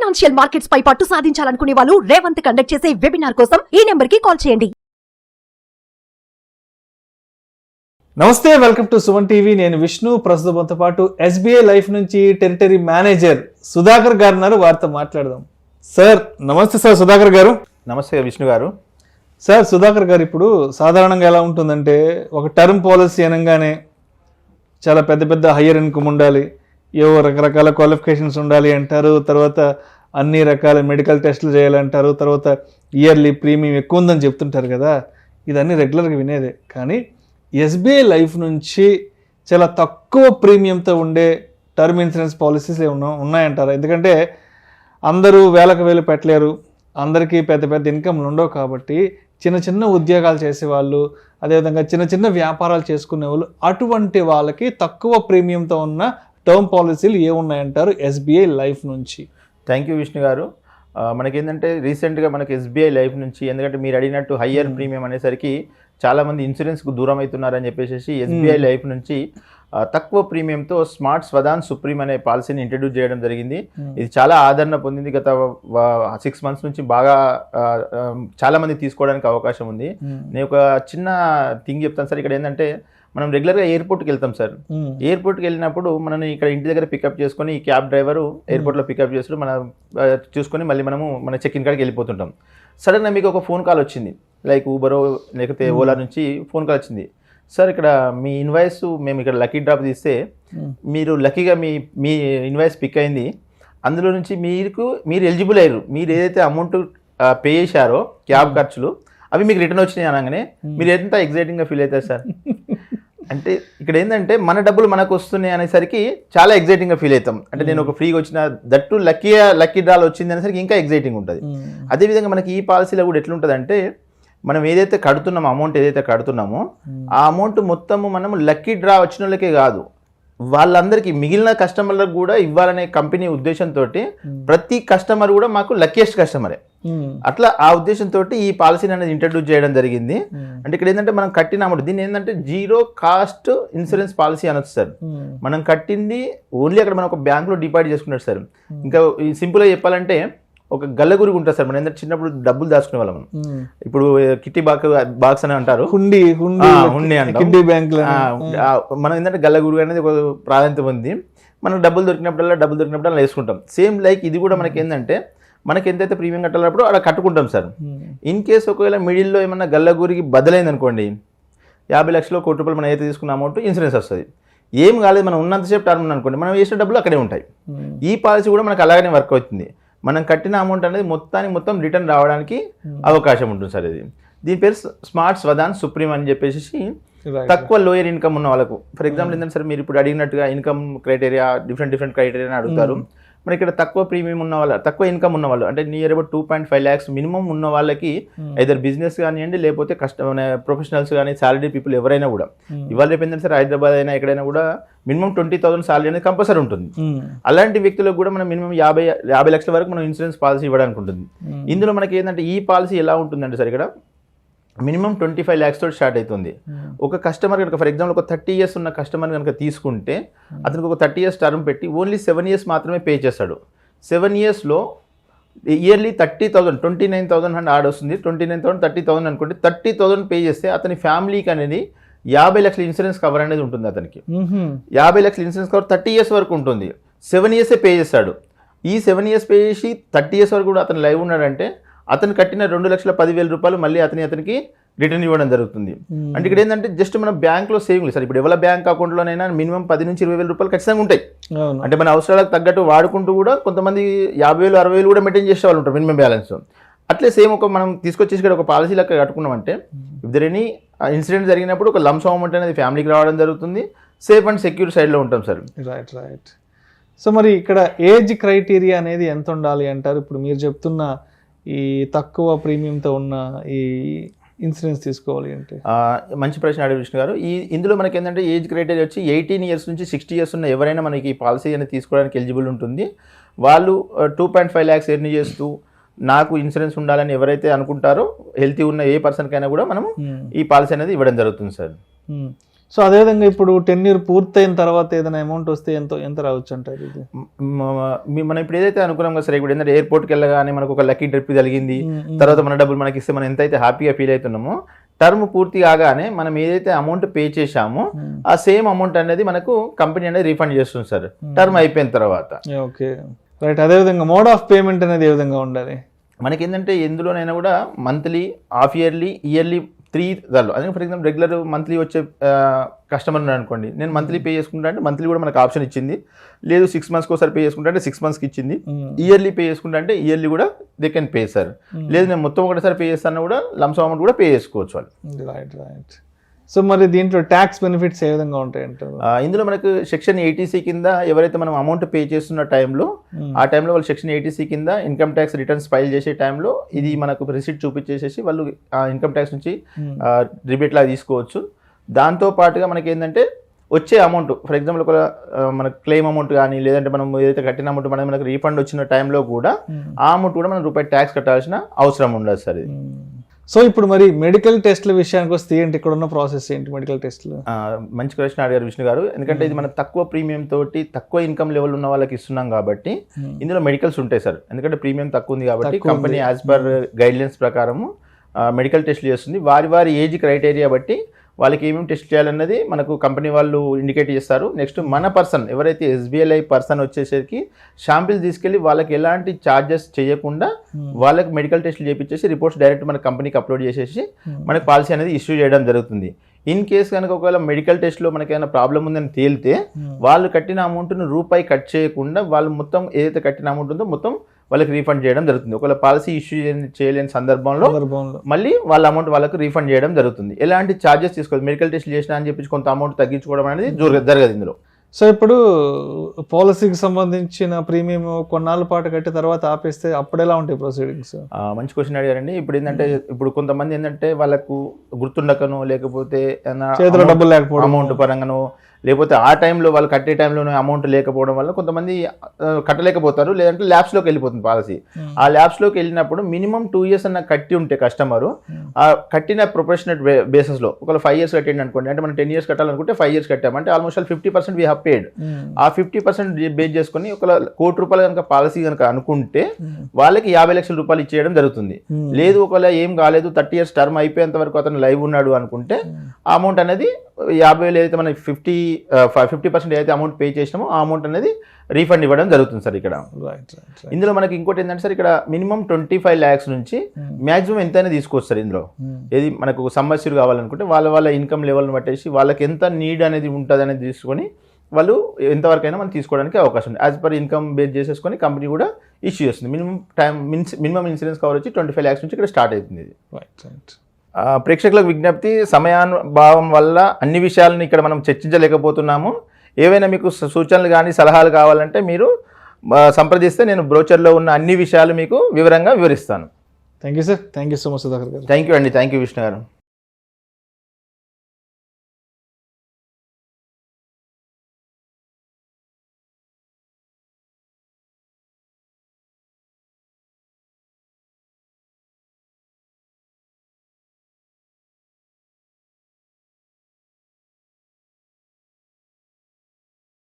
Financial markets పై పట్టు సాధించాలనుకునే వాళ్ళు Revanth conduct చేసే వెబినార్ కోసం ఈ నెంబర్ కి కాల్ చేయండి. నమస్తే, వెల్కమ్ టు సుమన్ టీవీ. నేను విష్ణు. ప్రస్తుతంతో పాటు ఎస్బీఐ లైఫ్ నుంచి టెరిటరీ మేనేజర్ సుధాకర్ గారు ఉన్నారు. వారితో మాట్లాడదాం. సార్ నమస్తే. సార్ సుధాకర్ గారు. నమస్తే విష్ణు గారు. సార్ సుధాకర్ గారు, ఇప్పుడు సాధారణంగా ఎలా ఉంటుందంటే ఒక టర్మ్ పాలసీ అనగానే చాలా పెద్ద పెద్ద హయ్యర్ ఇన్కమ్ ఉండాలి, ఏవో రకరకాల క్వాలిఫికేషన్స్ ఉండాలి అంటారు. తర్వాత అన్ని రకాల మెడికల్ టెస్టులు చేయాలంటారు. తర్వాత ఇయర్లీ ప్రీమియం ఎక్కువ ఉందని చెప్తుంటారు కదా. ఇదన్నీ రెగ్యులర్గా వినేదే. కానీ ఎస్బీఐ లైఫ్ నుంచి చాలా తక్కువ ప్రీమియంతో ఉండే టర్మ్ ఇన్సూరెన్స్ పాలసీస్ ఉన్నాయంటారు. ఎందుకంటే అందరూ వేలకు వేలు పెట్టలేరు, అందరికీ పెద్ద పెద్ద ఇన్కమ్లు ఉండవు. కాబట్టి చిన్న చిన్న ఉద్యోగాలు చేసేవాళ్ళు, అదేవిధంగా చిన్న చిన్న వ్యాపారాలు చేసుకునే వాళ్ళు, అటువంటి వాళ్ళకి తక్కువ ప్రీమియంతో ఉన్న టర్మ్ పాలసీలు ఏమున్నాయంటారు ఎస్బీఐ లైఫ్ నుంచి? థ్యాంక్ యూ విష్ణు గారు. మనకేంటంటే రీసెంట్గా మనకి ఎస్బీఐ లైఫ్ నుంచి, ఎందుకంటే మీరు అడిగినట్టు హయ్యర్ ప్రీమియం అనేసరికి చాలామంది ఇన్సూరెన్స్కు దూరం అవుతున్నారని చెప్పేసి ఎస్బీఐ లైఫ్ నుంచి తక్కువ ప్రీమియంతో స్మార్ట్ స్వదాన్ సుప్రీం అనే పాలసీని ఇంట్రడ్యూస్ చేయడం జరిగింది. ఇది చాలా ఆదరణ పొందింది. గత 6 months నుంచి బాగా చాలా మంది తీసుకోవడానికి అవకాశం ఉంది. నేను ఒక చిన్న థింగ్ చెప్తాను సార్. ఇక్కడ ఏంటంటే మనం రెగ్యులర్గా ఎయిర్పోర్ట్కి వెళ్తాం సార్. ఎయిర్పోర్ట్కి వెళ్ళినప్పుడు మనం ఇక్కడ ఇంటి దగ్గర పికప్ చేసుకొని ఈ క్యాబ్ డ్రైవరు ఎయిర్పోర్ట్లో పికప్ చేస్తూ మనం చూసుకొని మళ్ళీ మనము మన చెక్ ఇన్ కాడికి వెళ్ళిపోతుంటాం. సడన్గా మీకు ఒక ఫోన్ కాల్ వచ్చింది, లైక్ ఊబరో లేకపోతే ఓలా నుంచి ఫోన్ కాల్ వచ్చింది. సార్ ఇక్కడ మీ ఇన్వాయిస్ మేము ఇక్కడ లక్కీ డ్రాప్ తీస్తే మీరు లక్కీగా మీ ఇన్వాయిస్ పిక్ అయింది, అందులో నుంచి మీరు ఎలిజిబుల్ అయ్యారు, మీరు ఏదైతే అమౌంట్ పే చేశారో క్యాబ్ ఖర్చులు అవి మీకు రిటర్న్ వచ్చినాయి అనగానే మీరు ఎంత ఎగ్జైటింగ్గా ఫీల్ అవుతారు సార్. అంటే ఇక్కడ ఏంటంటే మన డబ్బులు మనకు వస్తున్నాయి అనేసరికి చాలా ఎగ్జైటింగ్గా ఫీల్ అవుతాం. అంటే నేను ఒక ఫ్రీగా వచ్చిన దట్టు లక్కీ డ్రాల్ వచ్చింది అనేసరికి ఇంకా ఎగ్జైటింగ్ ఉంటుంది. అదేవిధంగా మనకి ఈ పాలసీలో కూడా ఎట్లుంటుంది అంటే మనం ఏదైతే కడుతున్నామో అమౌంట్ ఏదైతే కడుతున్నామో ఆ అమౌంట్ మొత్తము మనం లక్కీ డ్రా వచ్చిన వాళ్ళకే కాదు, వాళ్ళందరికీ మిగిలిన కస్టమర్లకు కూడా ఇవ్వాలనే కంపెనీ ఉద్దేశంతో ప్రతి కస్టమర్ కూడా మాకు లక్కీయెస్ట్ కస్టమరే. అట్లా ఆ ఉద్దేశంతో ఈ పాలసీని అనేది ఇంట్రడ్యూస్ చేయడం జరిగింది. అంటే ఇక్కడ ఏంటంటే మనం కట్టిన అమౌంట్, దీన్ని ఏంటంటే జీరో కాస్ట్ ఇన్సూరెన్స్ పాలసీ అనొచ్చు సార్. మనం కట్టింది ఓన్లీ అక్కడ మనం ఒక బ్యాంకులో డిపాజిట్ చేసుకున్నాడు సార్. ఇంకా సింపుల్గా చెప్పాలంటే ఒక గల్లగురికి ఉంటుంది సార్. మనం ఏంటంటే చిన్నప్పుడు డబ్బులు దాచుకునే వాళ్ళం. ఇప్పుడు కిట్టి బాక్స్ అని అంటారు, హుండీ అంటారు. మనం ఏంటంటే గల్లగురు అనేది ఒక ప్రాధాన్యత ఉంది. మనకు డబ్బులు దొరికినప్పుడల్లా వేసుకుంటాం. సేమ్ లైక్ ఇది కూడా మనకి ఏంటంటే మనకి ఎంతైతే ప్రీమియం కట్టాలప్పుడు అలా కట్టుకుంటాం సార్. ఇన్ కేసు ఒకవేళ మిడిల్లో ఏమన్నా గల్లగురికి బదులైంది అనుకోండి, 50 లక్షలు, 1 కోటి రూపాయలు మనం అయితే తీసుకున్న అమౌంట్ ఇన్సూరెన్స్ వస్తుంది. ఏం కాలేదు, మనం ఉన్నంతసేపు టర్మ్ అనుకోండి, మనం వేసిన డబ్బులు అక్కడే ఉంటాయి. ఈ పాలసీ కూడా మనకు అలాగనే వర్క్ అవుతుంది. మనం కట్టిన అమౌంట్ అనేది మొత్తం రిటర్న్ రావడానికి అవకాశం ఉంటుంది సార్. ఇది దీని పేరు స్మార్ట్ స్వదాన్ సుప్రీం అని చెప్పేసి తక్కువ లోయర్ ఇన్కమ్ ఉన్న వాళ్ళకు. ఫర్ ఎగ్జాంపుల్ ఏంటంటే సార్ మీరు ఇప్పుడు అడిగినట్టుగా ఇన్కమ్ క్రైటీరియా డిఫరెంట్ క్రైటీరియా అడుగుతారు. మన ఇక్కడ తక్కువ ప్రీమియం ఉన్న వాళ్ళ, తక్కువ ఇన్కమ్ ఉన్న వాళ్ళు, అంటే నియర్ అబౌట్ 2.5 lakhs మినిమం ఉన్న వాళ్ళకి ఐదర్ బిజినెస్ కానివ్వండి లేకపోతే ప్రొఫెషనల్స్ కానీ సాలరీ పీపుల్ ఎవరైనా కూడా ఇవాళ రేపు ఏంటంటే సార్ హైదరాబాద్ అయినా ఎక్కడైనా కూడా మినిమం 20,000 సాలరీ అనేది కంపల్సరీ ఉంటుంది. అలాంటి వ్యక్తులకు కూడా మనం మినిమం 50 లక్షల వరకు మనం ఇన్సూరెన్స్ పాలసీ ఇవ్వడానికి ఉంటుంది. ఇందులో మనకి ఏంటంటే ఈ పాలసీ ఎలా ఉంటుందంటే సార్, ఇక్కడ మినిమం 25 lakhs తోటి స్టార్ట్ అవుతుంది. ఒక కస్టమర్ కనుక ఫర్ ఎగ్జాంపుల్ ఒక 30 years ఉన్న కస్టమర్ కనుక తీసుకుంటే అతనికి ఒక 30 years టర్మ్ పెట్టి ఓన్లీ 7 years మాత్రమే పే చేస్తాడు. 7 yearsలో ఇయర్లీ 30,000 29,000 అండ్ ఆడ్ వస్తుంది. 29,000 30,000 అనుకుంటే 30,000 పే చేస్తే అతని ఫ్యామిలీకి అనేది 50 లక్షల ఇన్సూరెన్స్ కవర్ అనేది ఉంటుంది. అతనికి 50 లక్షల ఇన్సూరెన్స్ కవర్ 30 years వరకు ఉంటుంది. 7 years పే చేస్తాడు. ఈ 7 years పే చేసి 30 years వరకు కూడా అతను లైవ్ ఉన్నాడంటే అతను కట్టిన 2,10,000 రూపాయలు మళ్ళీ అతనికి రిటర్న్ ఇవ్వడం జరుగుతుంది. అంటే ఇక్కడ ఏంటంటే జస్ట్ మన బ్యాంక్లో సేవింగ్ సార్. ఇప్పుడు ఎవరి బ్యాంక్ అకౌంట్లోనైనా మినిమం 10,000 నుంచి 20,000 రూపాయలు ఖచ్చితంగా ఉంటాయి. అంటే మన అవసరాలకు తగ్గట్టు వాడుకుంటూ కూడా కొంతమంది 50,000 60,000 కూడా మెయింటైన్ చేసే వాళ్ళు ఉంటారు మినిమం బ్యాలెన్స్. అట్లే సేమ్ ఒక మనం తీసుకొచ్చేసి ఇక్కడ ఒక పాలసీ లెక్క కట్టుకున్నామంటే ఇఫ్ దర్ ఎనీ ఇన్సిడెంట్ జరిగినప్పుడు ఒక లంప్ సమ్ అమౌంట్ అనేది ఫ్యామిలీకి రావడం జరుగుతుంది. సేఫ్ అండ్ సెక్యూర్ సైడ్లో ఉంటాం సార్. రైట్. సో మరి ఇక్కడ ఏజ్ క్రైటీరియా అనేది ఎంత ఉండాలి అంటారు? ఇప్పుడు మీరు చెప్తున్న ఈ తక్కువ ప్రీమియంతో ఉన్న ఈ ఇన్సూరెన్స్ తీసుకోవాలి అంటే? మంచి ప్రశ్న అడిగారు విష్ణు గారు. ఇందులో మనకి ఏంటంటే ఏజ్ క్రైటీరియా వచ్చి 18 years నుంచి 60 years ఉన్న ఎవరైనా మనకి ఈ పాలసీ అనేది తీసుకోవడానికి ఎలిజిబుల్ ఉంటుంది. వాళ్ళు 2.5 lakhs ఎర్న్ చేస్తూ నాకు ఇన్సూరెన్స్ ఉండాలని ఎవరైతే అనుకుంటారో హెల్తీ ఉన్న ఏ పర్సన్కైనా కూడా మనము ఈ పాలసీ అనేది ఇవ్వడం జరుగుతుంది సార్. సో అదేవిధంగా ఇప్పుడు 10 year పూర్తయిన తర్వాత ఏదైనా అమౌంట్ వస్తే ఎంత రావచ్చు అంటారు ఇది? మనం ఇప్పుడు ఏదైతే అనుకున్నాం కదా సార్, ఇప్పుడు ఏంటంటే ఎయిర్పోర్ట్కి వెళ్ళగానే మనకు ఒక లక్కీ ట్రిప్ జరిగింది, తర్వాత మన డబ్బులు మనకి ఇస్తే మనం ఎంతైతే హ్యాపీగా ఫీల్ అవుతున్నామో, టర్మ్ పూర్తి కాగానే మనం ఏదైతే అమౌంట్ పే చేశామో ఆ సేమ్ అమౌంట్ అనేది మనకు కంపెనీ అనేది రీఫండ్ చేస్తుంది సార్ టర్మ్ అయిపోయిన తర్వాత. Okay, right. అదేవిధంగా మోడ్ ఆఫ్ పేమెంట్ అనేది ఏ విధంగా ఉండాలి? మనకి ఏంటంటే ఎందులోనైనా కూడా మంత్లీ, హాఫ్ ఇయర్లీ, ఇయర్లీ 3 దానిలో. అదే ఫర్ ఎగ్జాంపుల్ రెగ్యులర్ మంత్లీ వచ్చే కస్టమర్ ఉన్నాడు అనుకోండి, నేను మంత్లీ పే చేసుకుంటా అంటే మంత్లీ కూడా మనకు ఆప్షన్ ఇచ్చింది. లేదు 6 monthsకి ఒకసారి పే చేసుకుంటా అంటే 6 monthsకి ఇచ్చింది. ఇయర్లీ పే చేసుకుంటా అంటే ఇయర్లీ కూడా దే కెన్ పే సార్. లేదు నేను మొత్తం ఒకటిసారి పే చేస్తాను కూడా లంసమ్ అమౌంట్ కూడా పే చేసుకోవచ్చు వాళ్ళు. రైట్. సో మరి దీంట్లో ట్యాక్స్ బెనిఫిట్స్ ఏ విధంగా ఉంటాయంటారు? ఇందులో మనకు సెక్షన్ 80C కింద ఎవరైతే మనం అమౌంట్ పే చేస్తున్న టైంలో, ఆ టైంలో వాళ్ళు సెక్షన్ 80C కింద ఇన్కమ్ ట్యాక్స్ రిటర్న్స్ ఫైల్ చేసే టైంలో ఇది మనకు రిసిప్ట్ చూపించేసేసి వాళ్ళు ఇన్కమ్ ట్యాక్స్ నుంచి రిబేట్ లాగా తీసుకోవచ్చు. దాంతో పాటుగా మనకి ఏంటంటే వచ్చే అమౌంట్, ఫర్ ఎగ్జాంపుల్ ఒక మనకు క్లెయిమ్ అమౌంట్ కానీ, లేదంటే మనం ఏదైతే కట్టిన అమౌంట్ మనకు రీఫండ్ వచ్చిన టైంలో కూడా ఆ అమౌంట్ కూడా మనం రూపాయి ట్యాక్స్ కట్టాల్సిన అవసరం ఉండదు సార్ ఇది. సో ఇప్పుడు మరి మెడికల్ టెస్ట్ల విషయానికి వస్తే ఏంటి, ఇక్కడ ఉన్న ప్రాసెస్ ఏంటి మెడికల్ టెస్ట్లు? మంచి క్వశ్చన్ అడిగారు విష్ణు గారు. ఎందుకంటే ఇది మనం తక్కువ ప్రీమియం తోటి తక్కువ ఇన్కమ్ లెవెల్ ఉన్న వాళ్ళకి ఇస్తున్నాం కాబట్టి ఇందులో మెడికల్స్ ఉంటాయి సార్. ఎందుకంటే ప్రీమియం తక్కువ ఉంది కాబట్టి కంపెనీ యాజ్ పర్ గైడ్లైన్స్ ప్రకారము మెడికల్ టెస్ట్లు చేస్తుంది. వారి ఏజ్ క్రైటీరియా బట్టి వాళ్ళకి ఏమేమి టెస్ట్ చేయాలన్నది మనకు కంపెనీ వాళ్ళు ఇండికేట్ చేస్తారు. నెక్స్ట్ మన పర్సన్ ఎవరైతే SBI పర్సన్ వచ్చేసరికి శాంపిల్స్ తీసుకెళ్ళి వాళ్ళకి ఎలాంటి ఛార్జెస్ చేయకుండా వాళ్ళకి మెడికల్ టెస్ట్లు చేయించేసి రిపోర్ట్స్ డైరెక్ట్ మన కంపెనీకి అప్లోడ్ చేసేసి మనకి పాలసీ అనేది ఇష్యూ చేయడం జరుగుతుంది. ఇన్ కేస్ కనుక ఒకవేళ మెడికల్ టెస్ట్లో మనకి ఏమైనా ప్రాబ్లం ఉందని తేలితే వాళ్ళు కట్టిన అమౌంట్ను రూపాయి కట్ చేయకుండా వాళ్ళు మొత్తం ఏదైతే కట్టిన అమౌంట్ ఉందో మొత్తం వాళ్ళకి రీఫండ్ చేయడం జరుగుతుంది. ఒకవేళ పాలసీ ఇష్యూ చేయలేని సందర్భంలో మళ్ళీ వాళ్ళ అమౌంట్ వాళ్ళకి రీఫండ్ చేయడం జరుగుతుంది. ఎలాంటి ఛార్జెస్ తీసుకోవాలి, మెడికల్ టెస్ట్ చేసినా అని చెప్పి కొంత అమౌంట్ తగ్గించుకోవడం అనేది జరగదు ఇందులో. సో ఇప్పుడు పాలసీకి సంబంధించిన ప్రీమియం కొన్నాళ్ళ పాటు కట్టి తర్వాత ఆపేస్తే అప్పుడు ఎలా ఉంటాయి ప్రొసీడింగ్స్? మంచి క్వశ్చన్ అడిగారండి. ఇప్పుడు ఏంటంటే ఇప్పుడు కొంతమంది ఏంటంటే వాళ్ళకు గుర్తుండకనో, లేకపోతే చేతిలో డబ్బులు లేకపోవడం, అమౌంట్ పరంగానో, లేకపోతే ఆ టైంలో వాళ్ళు కట్టే టైంలోనే అమౌంట్ లేకపోవడం వల్ల కొంతమంది కట్టలేకపోతారు, లేదంటే ల్యాబ్స్లోకి వెళ్ళిపోతుంది పాలసీ. ఆ ల్యాబ్స్లోకి వెళ్ళినప్పుడు మినిమం 2 years అన్న కట్టి ఉంటే కస్టమరు ఆ కట్టిన ప్రొఫెషనల్ బేసిస్లో ఒకవేళ 5 years కట్టిండి అనుకోండి, అంటే మనం 10 years కట్టాలనుకుంటే 5 years కట్టామంటే ఆల్మోస్ట్ 50% వీ హ్యావ్ పేడ్. ఆ 50% బేస్ చేసుకుని ఒక ₹1,00,00,000 కనుక పాలసీ కనుక అనుకుంటే వాళ్ళకి 50 లక్షల రూపాయలు ఇచ్చేయడం జరుగుతుంది. లేదు ఒకవేళ ఏం కాలేదు 30 years టర్మ్ అయిపోయేంత వరకు అతను లైవ్ ఉన్నాడు అనుకుంటే ఆ అమౌంట్ అనేది 50,000 ఏదైతే మనకి 50% ఏదైతే అమౌంట్ పే చేసినామో ఆ అమౌంట్ అనేది రీఫండ్ ఇవ్వడం జరుగుతుంది సార్ ఇక్కడ. ఇందులో మనకి ఇంకోటి ఏంటంటే సార్ ఇక్కడ మినిమం 25 lakhs నుంచి మాక్సిమం ఎంతైనా తీసుకోవచ్చు సార్. ఇందులో ఏది మనకు సమస్యలు కావాలనుకుంటే వాళ్ళ ఇన్కమ్ లెవెల్ని బట్టేసి వాళ్ళకి ఎంత నీడ్ అనేది ఉంటుంది అనేది తీసుకొని వాళ్ళు ఎంతవరకు అయినా మనం తీసుకోవడానికి అవకాశం ఉంది. యాజ్ పర్ ఇన్కమ్ బేస్ చేసేసుకొని కంపెనీ కూడా ఇష్యూ చేస్తుంది. మినిమం ఇన్సూరెన్స్ కవర్ వచ్చి 25 lakhs నుంచి ఇక్కడ స్టార్ట్ అవుతుంది ఇది. ప్రేక్షకులకు విజ్ఞప్తి, సమయానుభావం వల్ల అన్ని విషయాలను ఇక్కడ మనం చర్చించలేకపోతున్నాము. ఏవైనా మీకు సూచనలు కానీ సలహాలు కావాలంటే మీరు సంప్రదిస్తే నేను బ్రోచర్లో ఉన్న అన్ని విషయాలు మీకు వివరంగా వివరిస్తాను. Thank you sir. Thank you so much Sudhakar గారు. థ్యాంక్ యూ అండి. థ్యాంక్ యూ విష్ణు గారు.